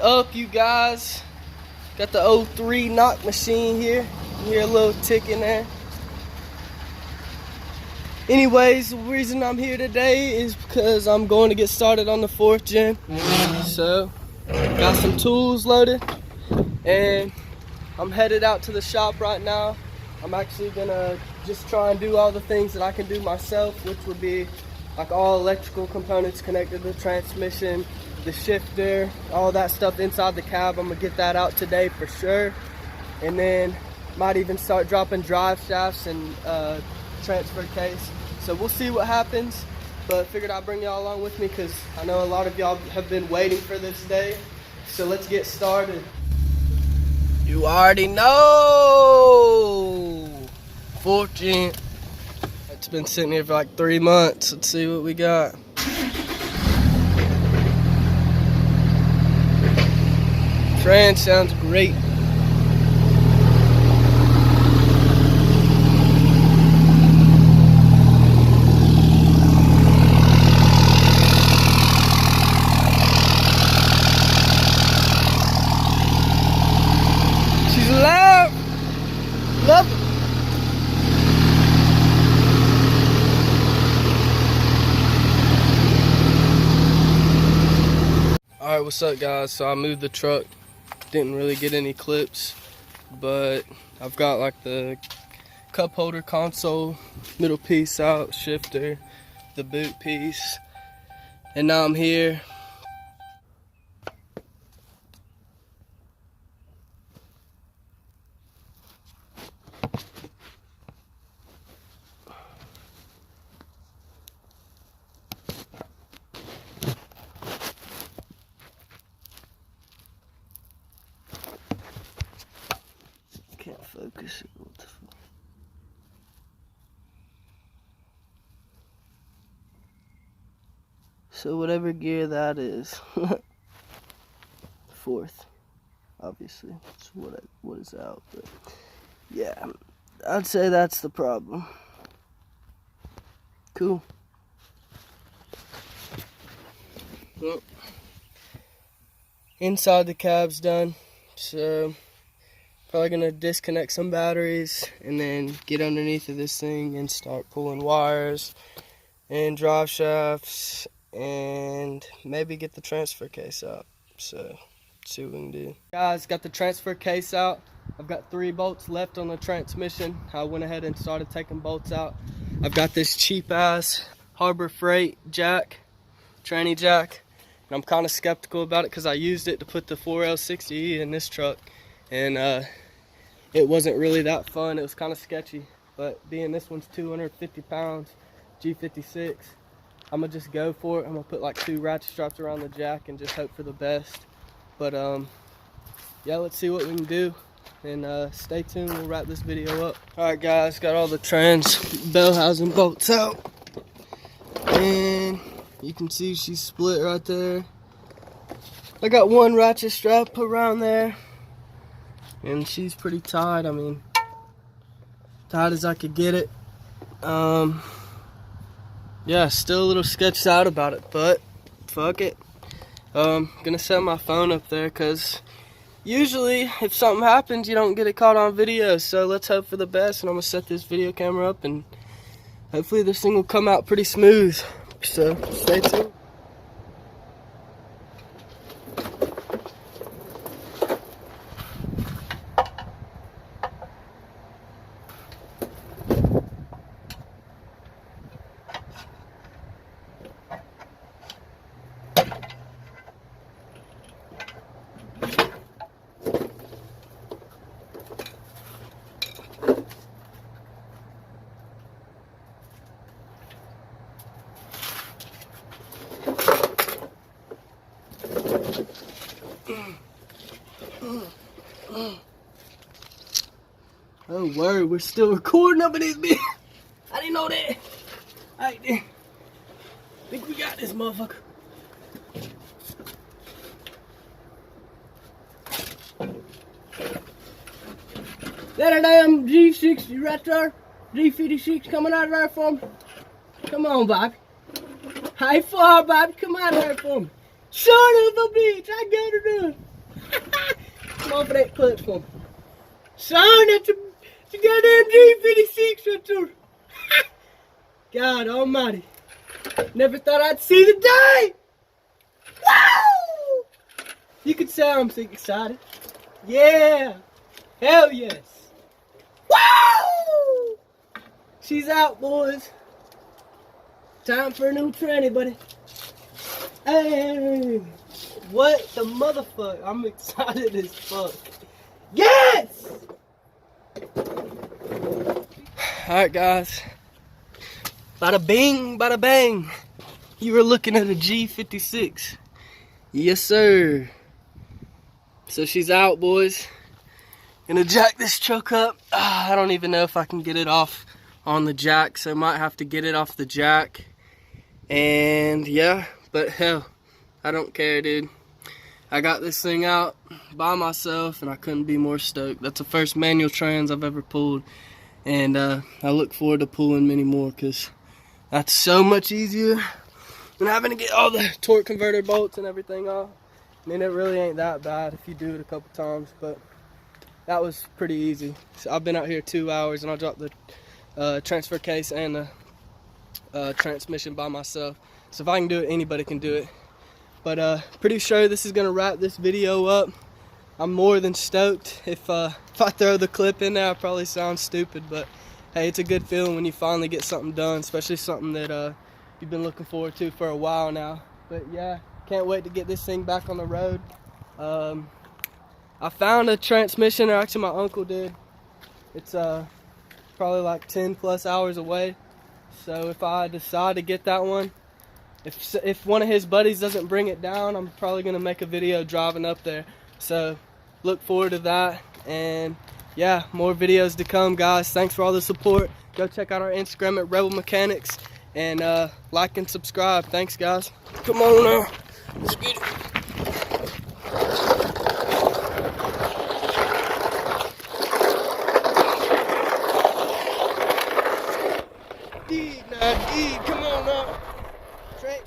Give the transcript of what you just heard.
up, you guys? Got the 03 knock machine here. You hear a little tick in there. Anyways, the reason I'm here today is because I'm going to get started on the 4th gen. So, got some tools loaded, and I'm headed out to the shop right now. I'm actually gonna just try and do all the things that I can do myself, which would be like all electrical components connected to the transmission, the shifter, all that stuff inside the cab. I'm gonna get that out today for sure, and then might even start dropping drive shafts and transfer case. So we'll see what happens, but figured I'd bring y'all along with me because I know a lot of y'all have been waiting for this day. So let's get started. You already know, 4th gen. It's been sitting here for like 3 months. Let's see what we got. Trans sounds great. She's loud. Love it. Alright, what's up guys? So I moved the truck. Didn't really get any clips, but I've got like the cup holder console, middle piece out, shifter, the boot piece, and now I'm here. Can't focus it. What the fuck? So whatever gear that is, 4th, obviously. That's what is out, but yeah, I'd say that's the problem. Cool. Well, inside the cab's done, so probably gonna disconnect some batteries and then get underneath of this thing and start pulling wires and drive shafts and maybe get the transfer case out. So see what we can do. Guys, got the transfer case out. I've got 3 bolts left on the transmission. I went ahead and started taking bolts out. I've got this cheap ass Harbor Freight jack, tranny jack, and I'm kind of skeptical about it because I used it to put the 4L60E in this truck, and it wasn't really that fun. It was kind of sketchy, but being this one's 250 pounds, G56, I'm gonna just go for it. I'm gonna put like 2 ratchet straps around the jack and just hope for the best. But yeah, let's see what we can do, and stay tuned. We'll wrap this video up. All right, guys, got all the trans bell housing bolts out, and you can see she's split right there. I got 1 ratchet strap put around there, and she's pretty tight. I mean, tight as I could get it. Yeah, still a little sketched out about it, but fuck it. Gonna set my phone up there because usually if something happens you don't get it caught on video, so let's hope for the best. And I'm gonna set this video camera up and hopefully this thing will come out pretty smooth, so stay tuned. Oh word, we're still recording up in this bitch. I didn't know that. Alright then. Think we got this motherfucker. That a damn G60 right there. G56 coming out of there for me. Come on, Bobby. High far, Bobby. Come out of there for me. Son of a bitch, I got her done. off of that clutch for me. Son, that's a goddamn G56 right there. God almighty. Never thought I'd see the day. Woo! You could say I'm so excited. Yeah. Hell yes. Woo! She's out, boys. Time for a new tranny, buddy. Hey. What the motherfucker? I'm excited as fuck. Yes! Alright, guys. Bada bing, bada bang. You were looking at a G56. Yes, sir. So she's out, boys. Gonna jack this truck up. I don't even know if I can get it off on the jack, so I might have to get it off the jack. And yeah, but hell, I don't care, dude. I got this thing out by myself, and I couldn't be more stoked. That's the first manual trans I've ever pulled, and I look forward to pulling many more, because that's so much easier than having to get all the torque converter bolts and everything off. I mean, it really ain't that bad if you do it a couple times, but that was pretty easy. So I've been out here 2 hours, and I dropped the transfer case and the transmission by myself. So if I can do it, anybody can do it. But pretty sure this is gonna wrap this video up. I'm more than stoked. If I throw the clip in there, I probably sound stupid, but hey, it's a good feeling when you finally get something done, especially something that you've been looking forward to for a while now. But yeah, can't wait to get this thing back on the road. I found a transmission, or actually my uncle did. It's probably like 10 plus hours away. So if I decide to get that one, if one of his buddies doesn't bring it down, I'm probably gonna make a video driving up there. So look forward to that, and yeah, more videos to come, guys. Thanks for all the support. Go check out our Instagram at Rebel Mechanics, and like and subscribe. Thanks, guys. Come on now, let's get it. Come on now. Trent.